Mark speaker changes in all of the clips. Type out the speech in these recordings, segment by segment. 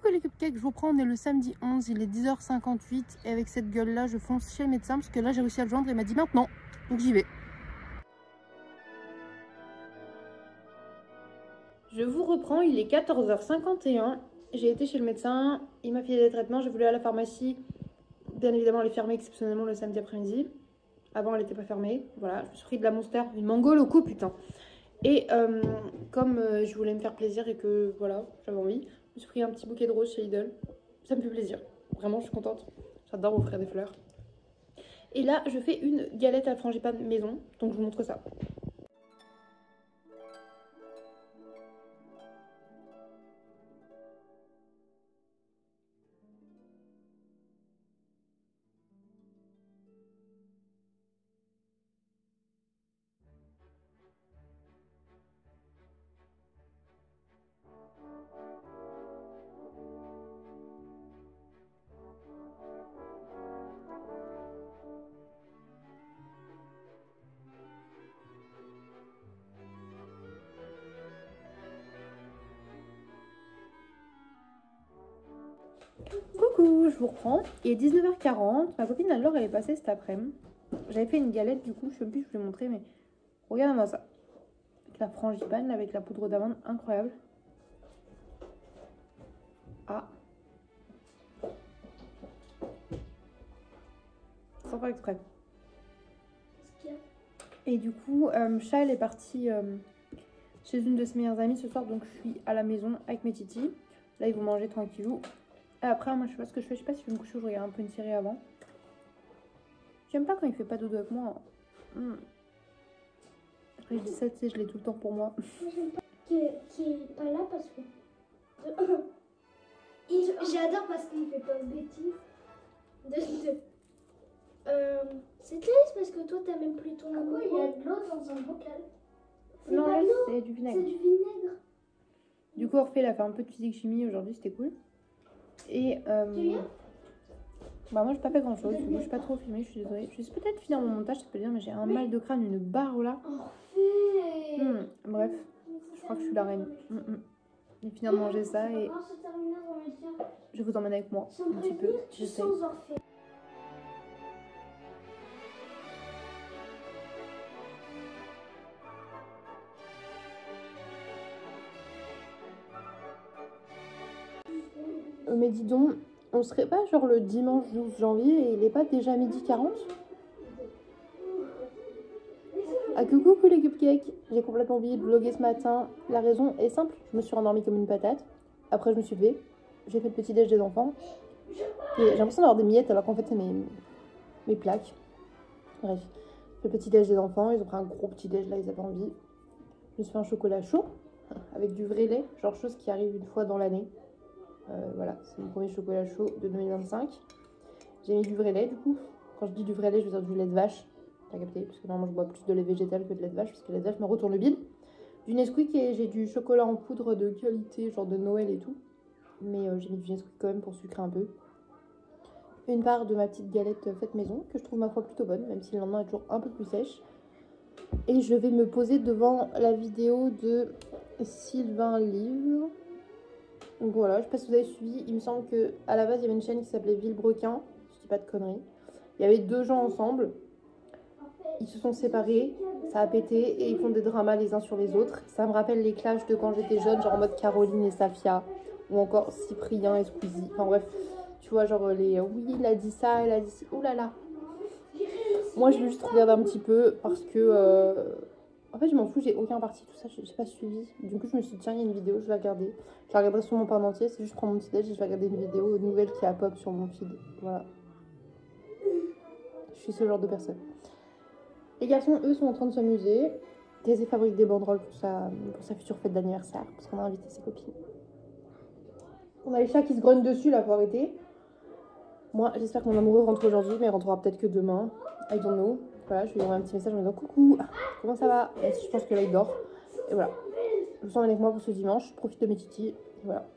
Speaker 1: Coucou les cupcakes, je vous prends, on est le samedi 11, il est 10h58 et avec cette gueule là je fonce chez le médecin parce que là j'ai réussi à le joindre et il m'a dit maintenant, donc j'y vais. Je vous reprends, il est 14h51, j'ai été chez le médecin, il m'a filé des traitements, j'ai voulu aller à la pharmacie, bien évidemment elle est fermée exceptionnellement le samedi après-midi, avant elle n'était pas fermée, voilà, je me suis pris de la Monster, une mango loco putain. Et comme je voulais me faire plaisir et que voilà, j'avais envie, je me suis pris un petit bouquet de roses chez Lidl. Ça me fait plaisir. Vraiment, je suis contente. J'adore offrir des fleurs. Et là, je fais une galette à la frangipane maison. Donc, je vous montre ça. Coucou, je vous reprends. Il est 19h40. Ma copine alors elle est passée cet après-midi. J'avais fait une galette du coup, je sais plus, je vous l'ai montré, mais regardez-moi ça. Avec la frangipane, avec la poudre d'amande, incroyable. Ah. Sans faire exprès. Et du coup, Charles est parti chez une de ses meilleures amies ce soir, donc je suis à la maison avec mes titis. Là, ils vont manger tranquillou. Et après, moi, je sais pas ce que je fais. Je sais pas si je vais me coucher ou je regarde un peu une série avant. J'aime pas quand il fait pas dodo avec moi. Après, je dis ça, tu sais, je l'ai tout le temps pour moi.
Speaker 2: J'aime pas qu'il est pas là parce que... J'adore parce qu'il fait pas de bêtises. C'est triste parce que toi, t'as même plus ton... Pourquoi il y a de l'eau dans un bocal?
Speaker 1: Non, là, c'est du vinaigre.
Speaker 2: C'est du vinaigre.
Speaker 1: Du coup, Orphée, il a fait un peu de physique-chimie aujourd'hui, c'était cool. Et... bah moi, j'ai pas fait grand-chose. Je suis pas trop filmée, je suis désolée. Je vais peut-être finir mon montage, ça peut dire, mais j'ai un mal de crâne, une barre là. Bref, je crois que je suis la reine. Je vais finir de manger ça et je vais vous emmener avec moi un petit peu. J'essaie. Mais dis donc, on serait pas genre le dimanche 12 janvier et il est pas déjà midi 40? Ah coucou les cupcakes, j'ai complètement oublié de vlogger ce matin. La raison est simple, je me suis rendormie comme une patate. Après je me suis levée, j'ai fait le petit déj des enfants. Et j'ai l'impression d'avoir des miettes alors qu'en fait c'est mes plaques. Bref, le petit déj des enfants, ils ont pris un gros petit déj là, ils avaient envie. Je me suis fait un chocolat chaud avec du vrai lait, genre chose qui arrive une fois dans l'année. Voilà, c'est mon premier chocolat chaud de 2025. J'ai mis du vrai lait du coup. Quand je dis du vrai lait, je veux dire du lait de vache. T'as capté? Parce que normalement je bois plus de lait végétal que de lait de vache, parce que le lait de vache me retourne le bide. Du Nesquik et j'ai du chocolat en poudre de qualité, genre de Noël et tout. Mais j'ai mis du Nesquik quand même pour sucrer un peu. Une part de ma petite galette faite maison, que je trouve ma foi plutôt bonne, même si le lendemain est toujours un peu plus sèche. Et je vais me poser devant la vidéo de Sylvain Livre. Donc voilà, je sais pas si vous avez suivi, il me semble qu'à la base il y avait une chaîne qui s'appelait Villebrequin, je dis pas de conneries. Il y avait deux gens ensemble, ils se sont séparés, ça a pété et ils font des dramas les uns sur les autres. Ça me rappelle les clashs de quand j'étais jeune, genre en mode Caroline et Safia, ou encore Cyprien et Squeezie. Enfin bref, tu vois, genre les oui, il a dit ça, il a dit ça, oulala. Moi je vais juste regarder un petit peu parce que. En fait, je m'en fous, j'ai aucun parti, tout ça, j'ai pas suivi. Du coup, je me suis dit, tiens, il y a une vidéo, je vais regarder. Je la regarderai sûrement pas en entier, c'est juste je prends mon petit déj et je vais regarder une vidéo nouvelle qui a pop sur mon feed. Voilà. Je suis ce genre de personne. Les garçons, eux, sont en train de s'amuser. Thésée fabrique des banderoles pour sa future fête d'anniversaire, parce qu'on a invité ses copines. On a les chats qui se grognent dessus, là, faut arrêter. Moi, j'espère que mon amoureux rentre aujourd'hui, mais il rentrera peut-être que demain. I don't know. Voilà, je lui envoie un petit message en disant coucou, comment ça va? Même si je pense que là il dort. Et voilà. Je vous emmène avec moi pour ce dimanche. Je profite de mes titis. Et voilà.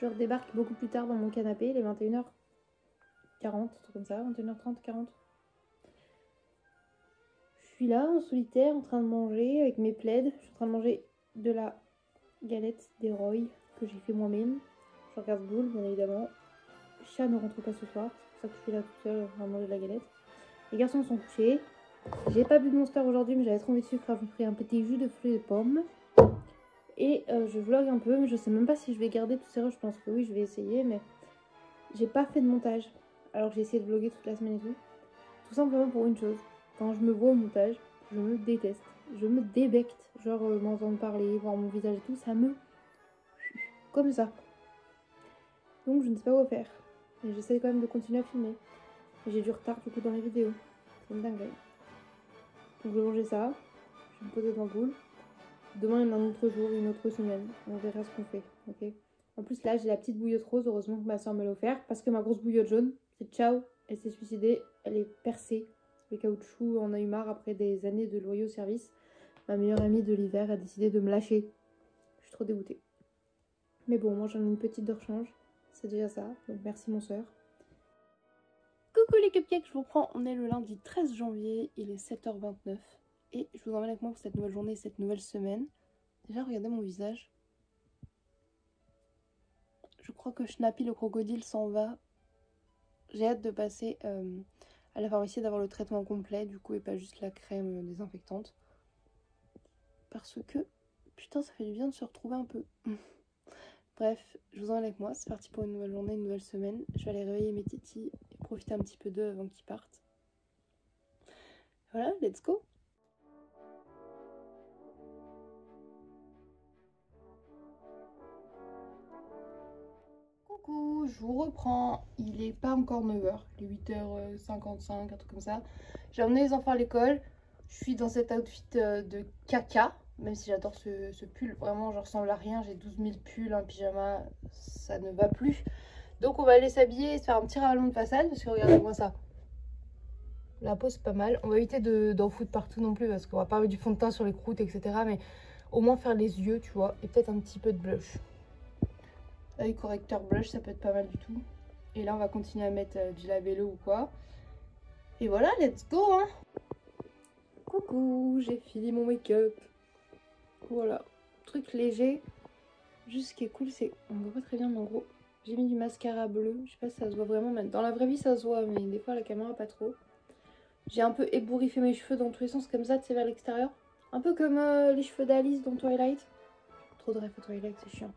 Speaker 1: Je redébarque beaucoup plus tard dans mon canapé, il est 21h40, un truc comme ça, 21h30, 40. Je suis là en solitaire en train de manger avec mes plaids. Je suis en train de manger de la galette des Roy que j'ai fait moi-même. Je regarde Boule, bien évidemment. Chat ne rentre pas ce soir, c'est pour ça que je suis là toute seule en train de manger de la galette. Les garçons sont couchés. J'ai pas bu de Monster aujourd'hui, mais j'avais trop envie de sucre. Alors je me ferai un petit jus de fruits et de pommes. Et je vlog un peu, mais je sais même pas si je vais garder tout sérieux. Je pense que oui, je vais essayer, mais j'ai pas fait de montage. Alors que j'ai essayé de vlogger toute la semaine et tout. Tout simplement pour une chose. Quand je me vois au montage, je me déteste. Je me débecte. Genre m'entendre parler, voir mon visage et tout, ça me... Comme ça. Donc je ne sais pas quoi faire. Et j'essaie quand même de continuer à filmer. Et j'ai du retard du coup dans les vidéos. C'est une dinguerie. Donc je vais manger ça. Je vais me poser dans le boule. Demain il y en a un autre jour, une autre semaine. On verra ce qu'on fait. Ok. En plus là j'ai la petite bouillotte rose. Heureusement que ma soeur me l'a offert. Parce que ma grosse bouillotte jaune, c'est ciao. Elle s'est suicidée. Elle est percée. Le caoutchouc en a eu marre après des années de loyaux services. Ma meilleure amie de l'hiver a décidé de me lâcher. Je suis trop dégoûtée. Mais bon, moi j'en ai une petite de rechange. C'est déjà ça. Donc merci mon soeur. Coucou les cupcakes, je vous reprends. On est le lundi 13 janvier. Il est 7h29. Et je vous emmène avec moi pour cette nouvelle journée, cette nouvelle semaine. Déjà, regardez mon visage. Je crois que Schnappy le crocodile s'en va. J'ai hâte de passer à la pharmacie d'avoir le traitement complet, du coup, et pas juste la crème désinfectante. Parce que, putain, ça fait du bien de se retrouver un peu. Bref, je vous emmène avec moi. C'est parti pour une nouvelle journée, une nouvelle semaine. Je vais aller réveiller mes titis et profiter un petit peu d'eux avant qu'ils partent. Voilà, let's go! Coucou, je vous reprends. Il est pas encore 9h, il est 8h55, un truc comme ça. J'ai emmené les enfants à l'école. Je suis dans cet outfit de caca, même si j'adore ce pull. Vraiment, je ressemble à rien. J'ai 12 000 pulls, un pyjama, ça ne va plus. Donc on va aller s'habiller et se faire un petit rallonge de façade parce que regardez-moi ça. La peau c'est pas mal. On va éviter d'en foutre partout non plus parce qu'on va pas mettre du fond de teint sur les croûtes, etc. Mais au moins faire les yeux, tu vois, et peut-être un petit peu de blush. Œil correcteur blush, ça peut être pas mal du tout. Et là on va continuer à mettre du labello ou quoi. Et voilà, let's go hein. Coucou, j'ai fini mon make-up. Voilà, truc léger. Juste ce qui est cool, c'est... On voit pas très bien mais en gros, j'ai mis du mascara bleu. Je sais pas si ça se voit vraiment, mais dans la vraie vie ça se voit, mais des fois à la caméra pas trop. J'ai un peu ébouriffé mes cheveux dans tous les sens comme ça, tu sais, vers l'extérieur. Un peu comme les cheveux d'Alice dans Twilight. Trop de rêves à Twilight, c'est chiant.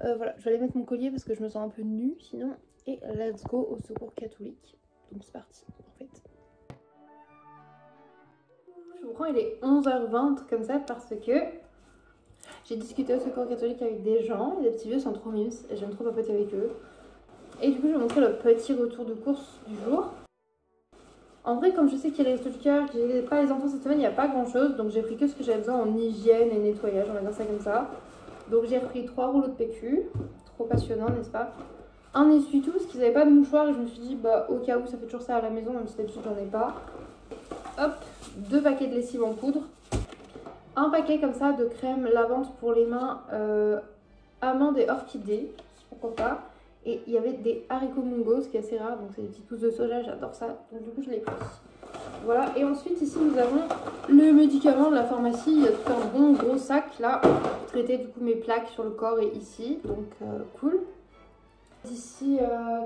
Speaker 1: Voilà, je vais aller mettre mon collier parce que je me sens un peu nue sinon. Et let's go au secours catholique. Donc c'est parti, en fait. Je vous prends, il est 11h20 comme ça parce que j'ai discuté au secours catholique avec des gens. Et les petits vieux sont trop mimes et j'aime trop papoter avec eux. Et du coup, je vais vous montrer le petit retour de course du jour. En vrai, comme je sais qu'il y a les restos du cœur, que j'ai pas les enfants cette semaine, il n'y a pas grand chose. Donc j'ai pris que ce que j'avais besoin en hygiène et nettoyage, on va dire ça comme ça. Donc j'ai repris 3 rouleaux de PQ. Trop passionnant, n'est-ce pas? Un essuie-tout, parce qu'ils n'avaient pas de mouchoir. Et je me suis dit, bah au cas où, ça fait toujours ça à la maison, même si d'habitude j'en ai pas. Hop, 2 paquets de lessive en poudre. Un paquet comme ça de crème lavante pour les mains amandes et orchidées. Pourquoi pas. Et il y avait des haricots mungos, ce qui est assez rare, donc c'est des petites pousses de soja, j'adore ça. Donc du coup je l'ai pris. Voilà, et ensuite ici nous avons le médicament de la pharmacie. Il y a tout un bon gros sac là pour traiter du coup mes plaques sur le corps et ici. Donc cool. D'ici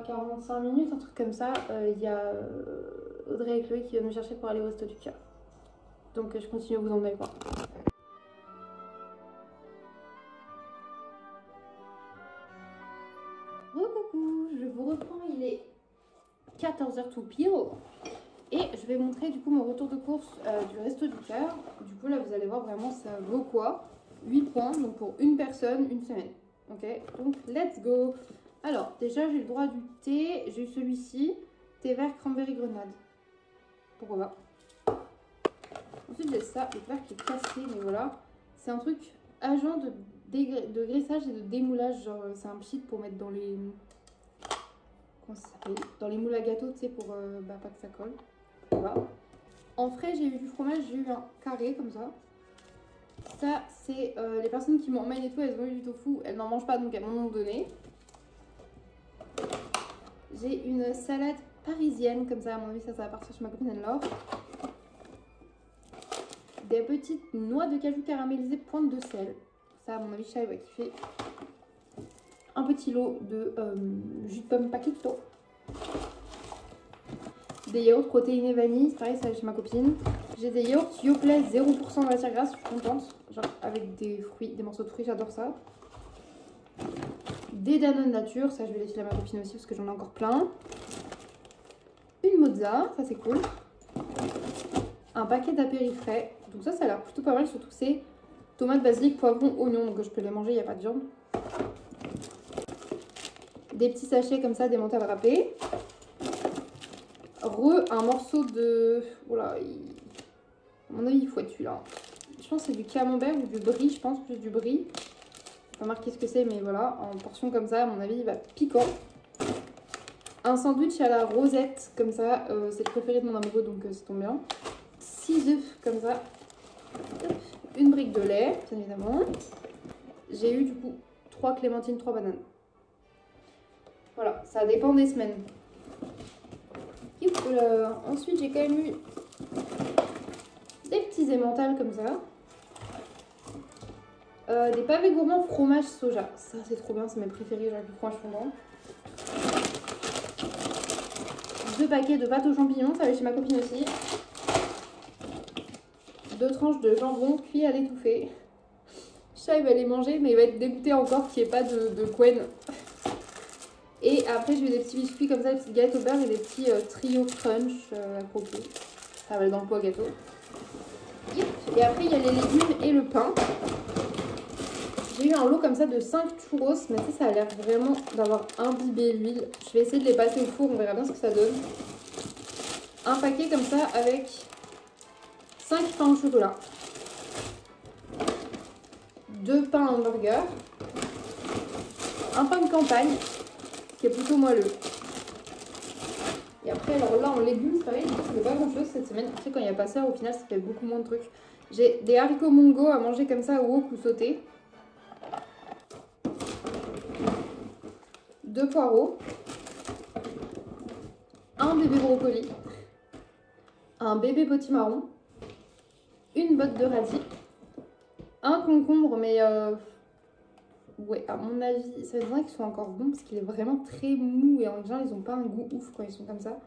Speaker 1: 45 minutes, un truc comme ça, il y a Audrey et Chloé qui viennent me chercher pour aller au resto du cœur. Donc je continue à vous emmener avec moi. Coucou, je vous reprends, il est 14h tout pile. Et je vais montrer du coup mon retour de course du resto du cœur. Du coup là vous allez voir vraiment ça vaut quoi. 8 points, donc pour une personne, une semaine. Ok, donc let's go. Alors déjà j'ai le droit du thé, j'ai eu celui-ci, thé vert cranberry grenade. Pourquoi pas. Ensuite j'ai ça, le vert qui est cassé, mais voilà. C'est un truc agent de graissage et de démoulage, genre c'est un pchit pour mettre dans les... Comment ça s'appelle? Dans les moules à gâteau, tu sais, pour pas que ça colle. Voilà. En frais, j'ai eu du fromage, j'ai eu un carré comme ça. Ça, c'est les personnes qui m'emmènent et tout, elles ont eu du tofu, elles n'en mangent pas donc elles m'en ont donné. J'ai une salade parisienne, comme ça, à mon avis, ça va partir chez ma copine Anne-Laure. Des petites noix de cajou caramélisées pointe de sel. Ça, à mon avis, Chai va kiffer. Un petit lot de jus de pomme Paquito. Des yaourts protéinés vanille, c'est pareil, ça chez ma copine. J'ai des yaourts Yoplait 0% de matière grasse, je suis contente. Genre avec des fruits, des morceaux de fruits, j'adore ça. Des Danone nature, ça je vais les filer à ma copine aussi parce que j'en ai encore plein. Une mozza, ça c'est cool. Un paquet d'apéri frais, donc ça a l'air plutôt pas mal, surtout que c'est tomates, basilic, poivron, oignon, donc je peux les manger, il n'y a pas de viande. Des petits sachets comme ça, des mentales râpées. Un morceau de... Voilà, à mon avis il faut être celui-là. Je pense que c'est du camembert ou du brie, je pense, plus du brie. Je vais pas marquer ce que c'est, mais voilà, en portion comme ça, à mon avis il va piquant. Un sandwich à la rosette, comme ça, c'est le préféré de mon amoureux, donc ça tombe bien. 6 œufs, comme ça. Une brique de lait, bien évidemment. J'ai eu du coup 3 clémentines, 3 bananes. Voilà, ça dépend des semaines. Ensuite, j'ai quand même eu des petits émentales comme ça. Des pavés gourmands fromage soja. Ça, c'est trop bien, c'est mes préférés, genre du fromage fondant. 2 paquets de pâtes aux champignons, ça va chez ma copine aussi. 2 tranches de jambon cuit à l'étouffée. Chat, il va les manger, mais il va être dégoûté encore qu'il n'y ait pas de quen. Et après, j'ai eu des petits biscuits comme ça, des petites galettes au beurre et des petits trio crunch à croquer. Ça va aller dans le pot à gâteau. Et après, il y a les légumes et le pain. J'ai eu un lot comme ça de 5 churros, mais ça a l'air vraiment d'avoir imbibé l'huile. Je vais essayer de les passer au four, on verra bien ce que ça donne. Un paquet comme ça avec 5 pains au chocolat. 2 pains hamburger. Un pain de campagne, qui est plutôt moelleux. Et après, alors là, en légumes, c'est pareil, ça fait pas grand chose cette semaine. Après, quand il n'y a pas ça, au final, ça fait beaucoup moins de trucs. J'ai des haricots mongo à manger comme ça, au wok ou sautés. 2 poireaux. Un bébé brocoli. Un bébé potimarron. Une botte de radis. Un concombre, mais ouais, à mon avis, ça veut dire qu'ils sont encore bons parce qu'il est vraiment très mou et en général, ils n'ont pas un goût ouf quand ils sont comme ça.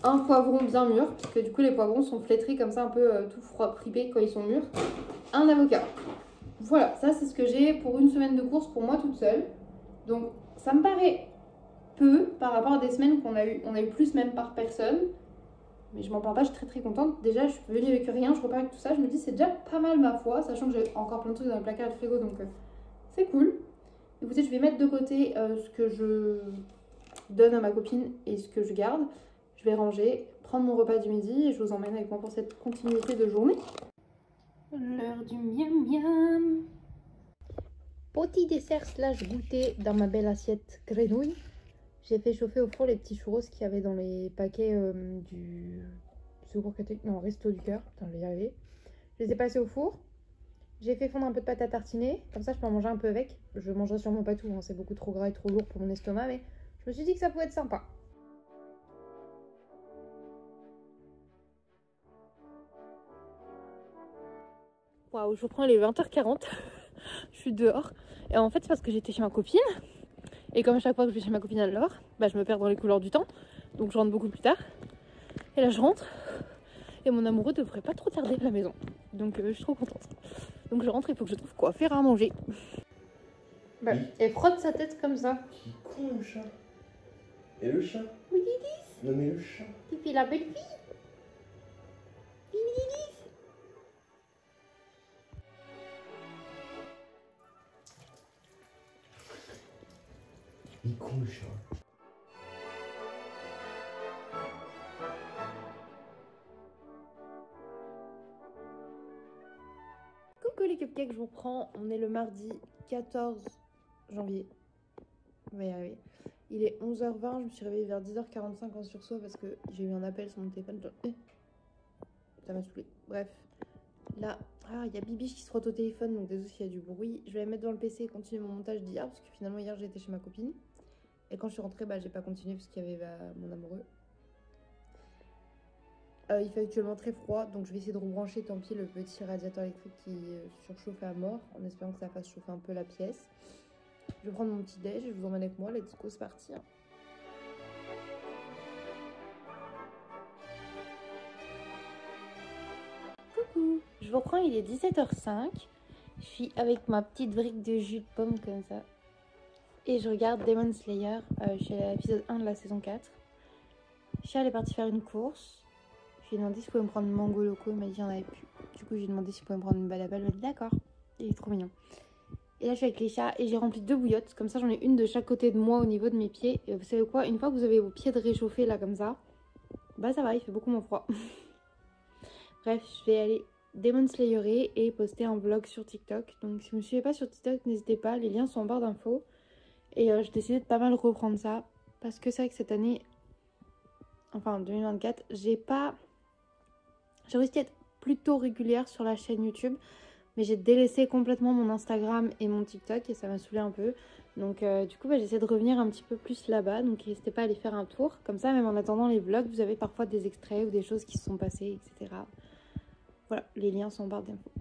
Speaker 1: Un poivron bien mûr, parce que du coup, les poivrons sont flétris comme ça, un peu tout froid, fripés quand ils sont mûrs. Un avocat. Voilà, ça c'est ce que j'ai pour une semaine de course pour moi toute seule. Donc, ça me paraît peu par rapport à des semaines qu'on a eu. On a eu plus même par personne. Mais je m'en parle pas, je suis très contente. Déjà, je suis venue avec rien, je repars avec tout ça. Je me dis, c'est déjà pas mal ma foi, sachant que j'ai encore plein de trucs dans le placard et le frigo, donc c'est cool. Écoutez, je vais mettre de côté ce que je donne à ma copine et ce que je garde. Je vais ranger, prendre mon repas du midi et je vous emmène avec moi pour cette continuité de journée. L'heure du miam miam. Petit dessert slash goûter dans ma belle assiette grenouille. J'ai fait chauffer au four les petits churros qu'il y avait dans les paquets du secours catholique, non, resto du cœur. Putain, je vais y arriver. Je les ai passés au four. J'ai fait fondre un peu de pâte à tartiner. Comme ça, je peux en manger un peu avec. Je mangerai sûrement pas tout, hein, c'est beaucoup trop gras et trop lourd pour mon estomac. Mais je me suis dit que ça pouvait être sympa. Waouh, je reprends les 20h40. Je suis dehors. Et en fait, c'est parce que j'étais chez ma copine. Et comme à chaque fois que je vais chez ma copine alors, bah, je me perds dans les couleurs du temps. Donc je rentre beaucoup plus tard. Et là, je rentre. Et mon amoureux devrait pas trop tarder à la maison. Donc je suis trop contente. Donc je rentre, il faut que je trouve quoi faire à manger. Bah, elle frotte sa tête comme ça.
Speaker 3: Qui con le chat. Et le chat?
Speaker 1: Oui, Didis.
Speaker 3: Non mais le chat.
Speaker 1: Tu fais la belle fille.
Speaker 3: Il est con le chat.
Speaker 1: Coucou les cupcakes, je vous reprends. On est le mardi 14 janvier. On va y arriver. Il est 11h20, je me suis réveillée vers 10h45 en sursaut parce que j'ai eu un appel sur mon téléphone. Ça m'a saoulée. Bref, là, il y a Bibiche qui se frotte au téléphone, donc désolé s'il y a du bruit. Je vais la mettre devant le PC et continuer mon montage d'hier parce que finalement hier j'étais chez ma copine. Et quand je suis rentrée, j'ai pas continué parce qu'il y avait mon amoureux. Il fait actuellement très froid, donc je vais essayer de rebrancher tant pis le petit radiateur électrique qui surchauffe à mort, en espérant que ça fasse chauffer un peu la pièce. Je vais prendre mon petit déj et je vous emmène avec moi. Let's go, c'est parti. Coucou, je vous reprends, il est 17h05. Je suis avec ma petite brique de jus de pomme comme ça. Et je regarde Demon Slayer. Je suis à l'épisode 1 de la saison 4. Charles est parti faire une course. Je lui ai demandé s'il pouvait me prendre mango loco. Il m'a dit qu'il n'y en avait plus. Du coup, j'ai demandé s'il pouvait me prendre une balabelle. Il m'a dit d'accord. Il est trop mignon. Et là, je suis avec les chats et j'ai rempli 2 bouillottes. Comme ça, j'en ai une de chaque côté de moi au niveau de mes pieds. Et vous savez quoi? Une fois que vous avez vos pieds de réchauffés là comme ça, ça va, il fait beaucoup moins froid. Bref, je vais aller Demon Slayer et poster un vlog sur TikTok. Donc, si vous ne me suivez pas sur TikTok, n'hésitez pas. Les liens sont en barre d'infos. Et j'ai décidé de pas mal reprendre ça. Parce que c'est vrai que cette année, enfin 2024, j'ai réussi à être plutôt régulière sur la chaîne YouTube. Mais j'ai délaissé complètement mon Instagram et mon TikTok et ça m'a saoulé un peu. Donc du coup, j'essaie de revenir un petit peu plus là-bas. Donc n'hésitez pas à aller faire un tour. Comme ça, même en attendant les vlogs, vous avez parfois des extraits ou des choses qui se sont passées, etc. Voilà, les liens sont en barre d'infos.